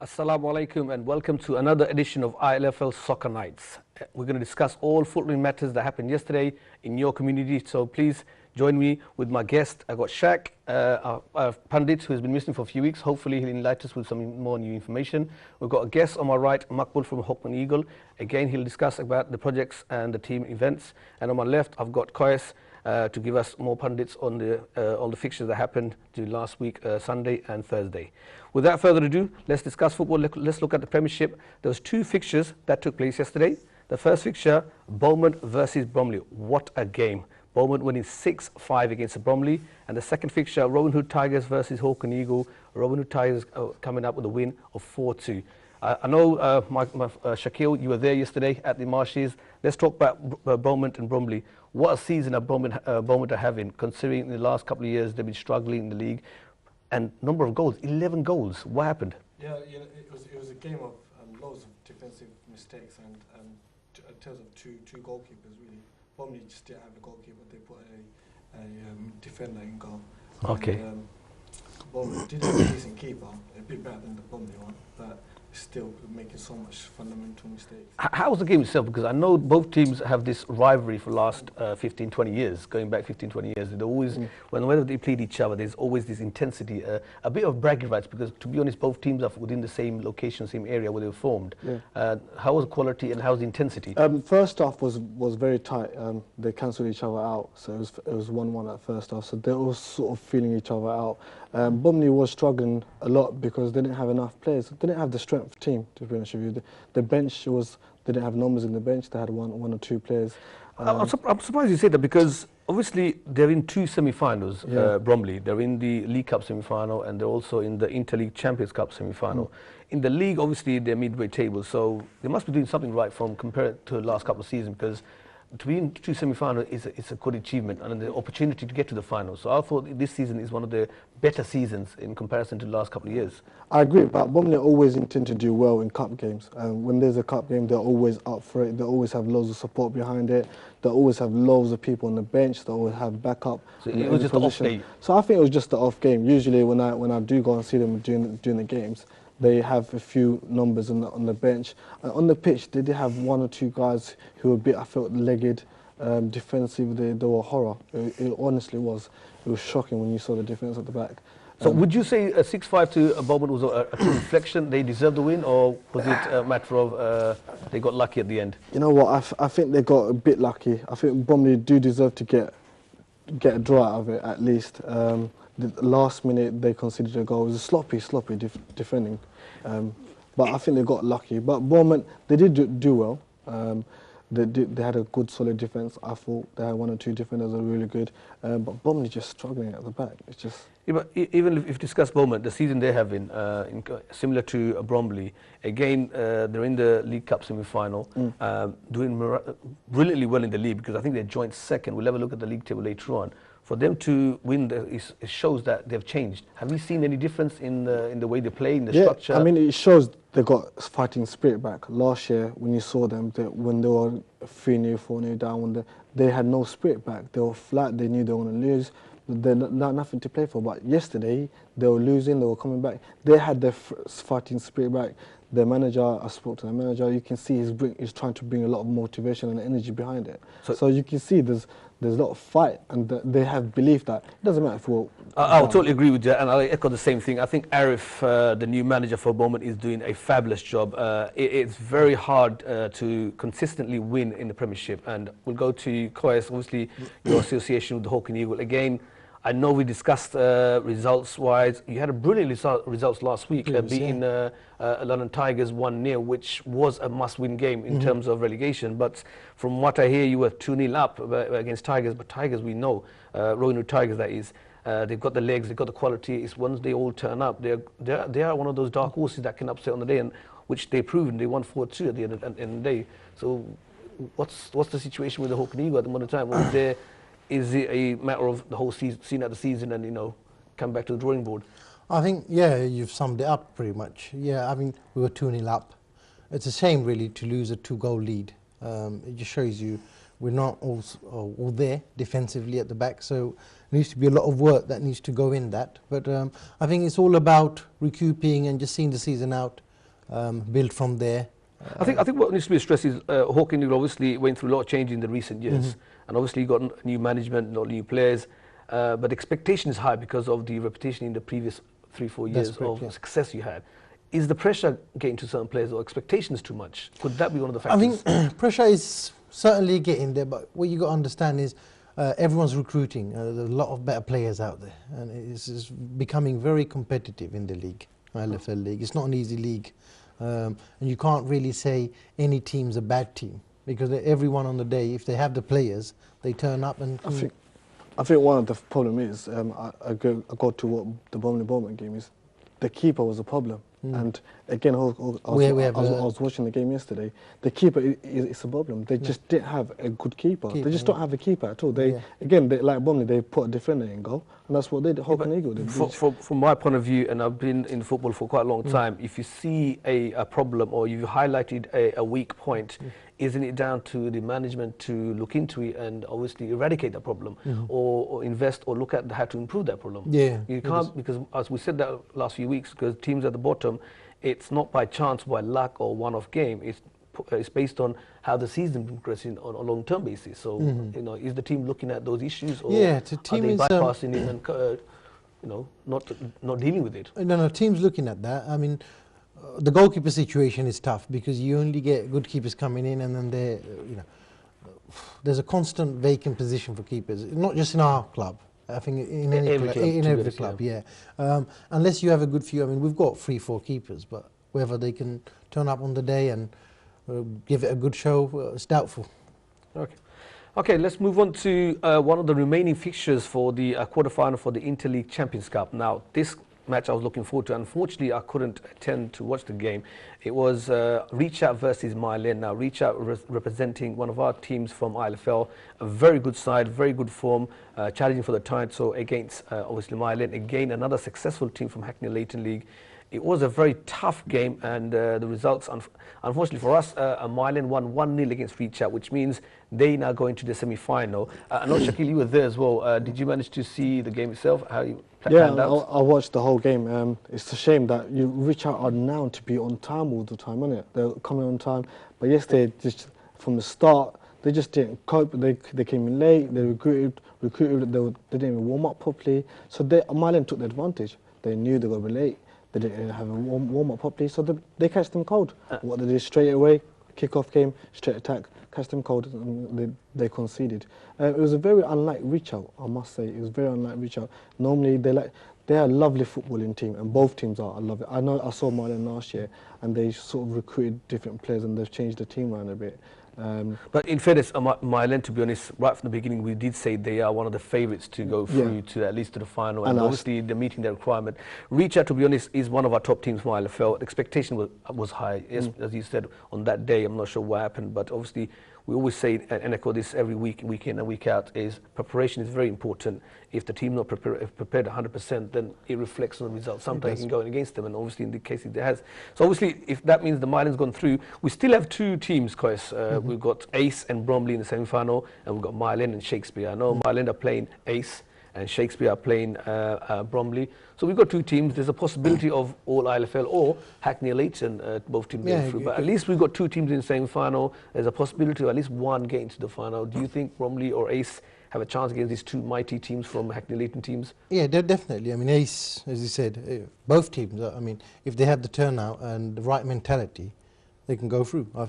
Assalamu alaikum and welcome to another edition of ILFL Soccer Nights. We're going to discuss all footballing matters that happened yesterday in your community, so please join me with my guest. I've got Shaq, our pundit who has been missing for a few weeks. Hopefully he'll enlighten us with some more new information. We've got a guest on my right, Makbul from Hawkman Eagle. Again, he'll discuss about the projects and the team events. And on my left, I've got Koyes to give us more pundits on the fixtures that happened during last week, Sunday and Thursday. Without further ado, let's discuss football. Let's look at the Premiership. There was two fixtures that took place yesterday. The first fixture, Beaumont versus Bromley. What a game. Beaumont winning 6-5 against Bromley. And the second fixture, Robin Hood Tigers versus Hawken Eagle. Robin Hood Tigers coming up with a win of 4-2. I know, Shaquille, you were there yesterday at the Marshes. Let's talk about Beaumont and Bromley. What a season Beaumont are having, considering in the last couple of years they've been struggling in the league. And number of goals, 11 goals. What happened? Yeah, it was a game of loads of defensive mistakes and in terms of two goalkeepers really. Bromley just didn't have a goalkeeper. They put a defender in goal. Okay. And, Bromley did have a decent keeper, a bit better than the Bromley one, but still making so much fundamental mistakes. How was the game itself? Because I know both teams have this rivalry for the last 15, 20 years, going back 15, 20 years. They always, whenever they played each other, there's always this intensity, a bit of bragging rights, because to be honest, both teams are within the same location, same area where they were formed. Yeah. How was the quality and how was the intensity? First half was very tight. They cancelled each other out, so it was 1-1 at first half, so they were sort of feeling each other out. Bromley was struggling a lot because they didn't have enough players. They didn't have the strength team, to be honest with you. The bench they didn't have numbers in the bench. They had one or two players. I'm surprised you say that, because obviously they're in two semi-finals, Bromley. They're in the League Cup semi-final and they're also in the Interleague Champions Cup semi-final. In the league, obviously, they're midway table, so they must be doing something right from compared to the last couple of seasons, because to be in two semi-finals is a good achievement and the opportunity to get to the final. So I thought this season is one of the better seasons in comparison to the last couple of years. I agree, but Bromley always intend to do well in cup games. When there's a cup game, they're always up for it. They always have loads of support behind it. They always have loads of people on the bench. They always have backup. So it was just an off day. So I think it was just the off game. Usually when I do go and see them during the games, they have a few numbers on the bench. On the pitch, they did have one or two guys who were a bit, I felt, legged. Defensive, they were horror. It honestly was. It was shocking when you saw the defence at the back. So would you say a 6-5 to Beaumont was a true reflection? They deserved the win, or was it a matter of they got lucky at the end? You know what? I think they got a bit lucky. I think Bromley do deserve to get a draw out of it at least. The last minute they conceded a goal. It was a sloppy defending. But I think they got lucky. But Beaumont, they did do well. They had a good, solid defence. I thought they had one or two defenders that were really good. But Bromley just struggling at the back. It's just... Yeah, but even if you discuss Beaumont, the season they have similar to Bromley, again, they're in the League Cup semi-final, doing brilliantly well in the league, because I think they're joint second. We'll have a look at the league table later on. For them to win, it shows that they've changed. Have you seen any difference in the way they play, in the structure? I mean, it shows they got fighting spirit back. Last year, when you saw them, when they were 3-0, 4-0 down, they had no spirit back. They were flat. They knew they were going to lose. They had nothing to play for. But yesterday, they were losing. They were coming back. They had their fighting spirit back. Their manager, I spoke to the manager. You can see he's trying to bring a lot of motivation and energy behind it. So you can see there's a lot of fight, and they have belief that it doesn't matter if we're... I'll totally agree with you, and I'll echo the same thing. I think Arif, the new manager for Beaumont, is doing a fabulous job. It's very hard to consistently win in the Premiership, and we'll go to Koyes, obviously your association with the Hawken Eagle. Again, I know we discussed results-wise. You had a brilliant results last week, beating London Tigers 1-0, which was a must-win game in terms of relegation. But from what I hear, you were 2-0 up against Tigers. But Tigers, we know, Robin Hood Tigers, that is, they've got the legs, they've got the quality. It's once they all turn up, they are one of those dark horses that can upset on the day, and which they proved. They won 4-2 at the end of the day. So what's the situation with the Hawken Eagle at the moment in time? Is it a matter of the whole season, seeing out the season and, come back to the drawing board? I think, yeah, you've summed it up pretty much. Yeah, I mean, we were 2-0 up. It's a shame, really, to lose a 2-goal lead. It just shows you we're not all there defensively at the back, so there needs to be a lot of work that needs to go in that. But I think it's all about recouping and just seeing the season out. build from there. I think what needs to be stressed is Hawking obviously went through a lot of change in the recent years, and obviously you got new management, new players, but expectation is high because of the reputation in the previous 3-4 years of success you had. Is the pressure getting to certain players, or expectations too much? Could that be one of the factors? I think pressure is certainly getting there, but what you got to understand is everyone's recruiting. There's a lot of better players out there, and it's becoming very competitive in the league, ILFL league. It's not an easy league, and you can't really say any team's a bad team, because everyone on the day, if they have the players, they turn up and. I think one of the problem is I go to what the Bournemouth game is. The keeper was a problem. And again, I was watching the game yesterday. The keeper is a problem. They just didn't have a good keeper. They just don't have a keeper at all. Again, like Bromley, they put a defender in goal, and that's what they did. Hawking Eagle did. From my point of view, and I've been in football for quite a long time, if you see a problem or you've highlighted a weak point, isn't it down to the management to look into it and obviously eradicate that problem, or invest or look at how to improve that problem? Yeah, you can't, because as we said that last few weeks, because teams at the bottom, it's not by chance, by luck or one-off game. It's based on how the season progressing on a long-term basis. So you know, is the team looking at those issues, or are they bypassing it and you know, not dealing with it? No, teams looking at that. I mean, the goalkeeper situation is tough because you only get good keepers coming in, and then there's a constant vacant position for keepers. Not just in our club. I think in every club, unless you have a good few. I mean, we've got 3-4 keepers, but whether they can turn up on the day and give it a good show, it's doubtful. Okay, let's move on to one of the remaining fixtures for the quarterfinal for the Interleague Champions Cup. Now, this match I was looking forward to. Unfortunately, I couldn't attend to watch the game. It was Reach Out versus Mylen. Now, Reach Out representing one of our teams from ILFL, a very good side, very good form, challenging for the title against obviously Mylen. Again, another successful team from Hackney Leighton League. It was a very tough game, and the results, unfortunately for us, Mylen won 1-0 against Reach Out, which means they now go into the semi-final. I know, Shakil, you were there as well. Did you manage to see the game itself? How you panned out? I watched the whole game. It's a shame that you Reach Out are now to be on time all the time, isn't it? They're coming on time. But yesterday, just from the start, they just didn't cope. They came in late. They recruited. They didn't even warm up properly. So Mylen took the advantage. They knew they were going to be late. They didn't have a warm up properly, so they catch them cold. What they did straight away, kick-off game, straight attack, catch them cold, and they conceded. It was a very unlike Reach Out, I must say. It was very unlike Reach Out. Normally they're a lovely footballing team, and both teams are. I love it. I know I saw Mylen last year, and they sort of recruited different players, and they've changed the team around a bit. But in fairness, Mylen, to be honest, right from the beginning, we did say they are one of the favourites to go through to at least to the final, and obviously they're meeting their requirement. Reach Out, to be honest, is one of our top teams from ILFL. The expectation was high, as you said, on that day. I'm not sure what happened, but obviously we always say, and echo this every week in and week out, is preparation is very important. If the team not prepared 100%, then it reflects on the results. Sometimes you can go against them, and obviously in the case it has. So obviously, if that means the Mylen's gone through, we still have two teams, Kois. We've got Ace and Bromley in the semi-final, and we've got Mylen and Shakespeare. I know Mylen are playing Ace, and Shakespeare are playing Bromley. So we've got two teams. There's a possibility of all ILFL or Hackney Leighton, both teams going through. But at least we've got two teams in the semi-final. There's a possibility of at least one getting to the final. Do you think Bromley or Ace have a chance against these two mighty teams from Hackney Leighton teams? Yeah, definitely. I mean, Ace, as you said, both teams, I mean, if they have the turnout and the right mentality, they can go through. I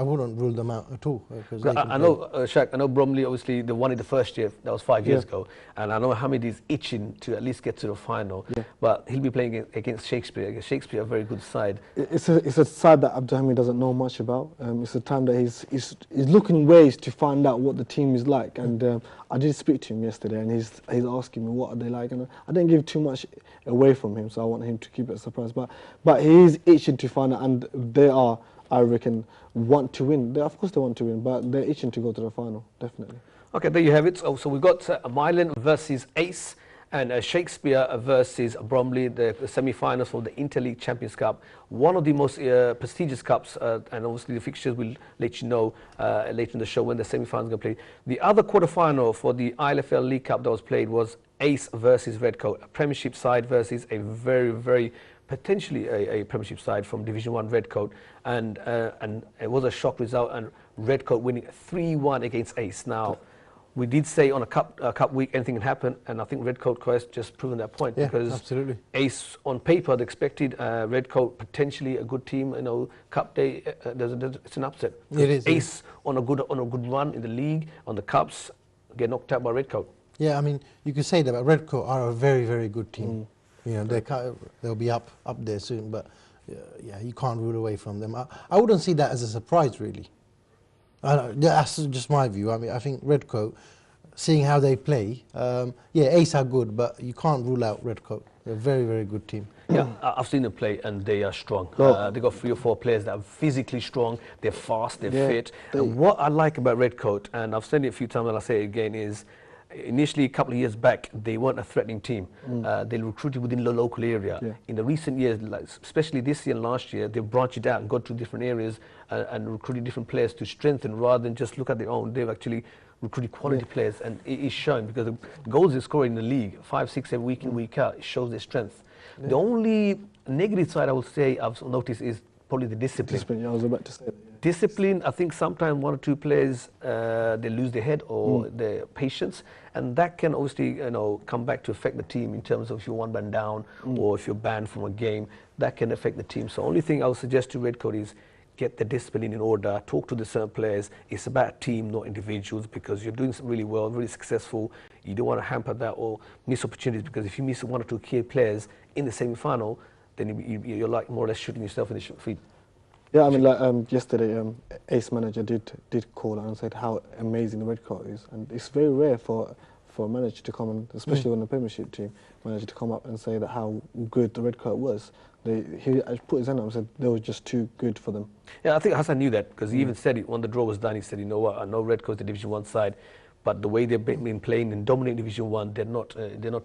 wouldn't rule them out at all. I know, Shaq, I know Bromley, obviously, they won it the first year. That was 5 years ago. And I know Hamid is itching to at least get to the final. But he'll be playing against Shakespeare. Shakespeare, a very good side. It's a side that Abdul Hamid doesn't know much about. It's a time that he's looking ways to find out what the team is like. And I did speak to him yesterday, and he's asking me what are they like. And I didn't give too much away from him, so I want him to keep it a surprise. But he is itching to find out, and they are, I reckon, want to win. Of course they want to win, but they're itching to go to the final, definitely. Okay, there you have it. So we've got Mylen versus Ace, and Shakespeare versus Bromley, the semi-finals for the Interleague Champions Cup. One of the most prestigious cups, and obviously the fixtures will let you know later in the show when the semi-finals are going to play. The other quarter-final for the ILFL League Cup that was played was Ace versus Redcoat, a Premiership side versus a very, very potentially a Premiership side from Division 1 Redcoat, and it was a shock result, and Redcoat winning 3-1 against Ace. Now, we did say on a cup week anything can happen, and I think Redcoat Quest just proven that point, because absolutely. Ace on paper they expected Redcoat potentially a good team. You know, Cup day it's an upset. It is. Ace on a good run in the league on the cups get knocked out by Redcoat. Yeah, I mean, you could say that, but Redcoat are a very, very good team. You know, they'll be up there soon, but yeah, you can't rule away from them. I wouldn't see that as a surprise, really. That's just my view. I mean, I think Redcoat, seeing how they play, yeah, Ace are good, but you can't rule out Redcoat. They're a very, very good team. Yeah, I've seen them play, and they are strong. They got 3 or 4 players that are physically strong. They're fast. They're fit. And what I like about Redcoat, and I've said it a few times, and I'll say it again, is initially a couple of years back they weren't a threatening team. They recruited within the local area. In the recent years, like especially this year and last year, they've branched it out and got to different areas and recruited different players to strengthen rather than just look at their own. They've actually recruited quality players, and it is shown, because the goals they score in the league 5, 6 every week in, week out, it shows their strength. The only negative side I would say I've noticed is probably the discipline. Yeah, I was about to say that. Discipline, I think sometimes 1 or 2 players they lose their head or their patience, and that can obviously come back to affect the team in terms of if you're 1 man down or if you're banned from a game, that can affect the team. So only thing I would suggest to Redcoat is get the discipline in order, talk to the certain players. It's about team, not individuals, because you're doing really well, really successful. You don't want to hamper that or miss opportunities, because if you miss 1 or 2 key players in the semi-final, then you're like more or less shooting yourself in the feet. Yeah, I mean, like yesterday, Ace manager did call and said how amazing the Redcoat is, and it's very rare for a manager to come and, especially on the Premiership team, manager to come up and say that how good the Redcoat was. He put his hand up and said they were just too good for them. Yeah, I think Hassan knew that, because he even said it when the draw was done. He said, you know what, I know Redcoat's the Division 1 side, but the way they've been playing in dominating Division 1, they're not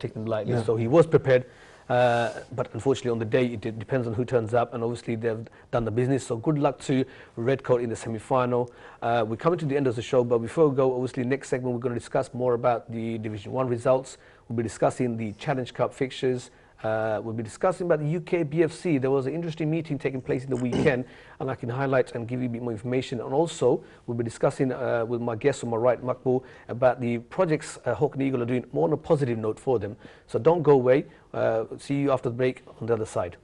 taking it lightly. Yeah. So he was prepared. But unfortunately on the day it depends on who turns up, and obviously they've done the business, so good luck to Redcoat in the semi-final. We're coming to the end of the show, but before we go, obviously next segment we're going to discuss more about the Division 1 results. We'll be discussing the Challenge Cup fixtures. We'll be discussing about the UK BFC. There was an interesting meeting taking place in the weekend, and I can highlight and give you a bit more information. And also, we'll be discussing with my guest on my right, Makbul, about the projects Hawk and Eagle are doing more on a positive note for them. So don't go away. See you after the break on the other side.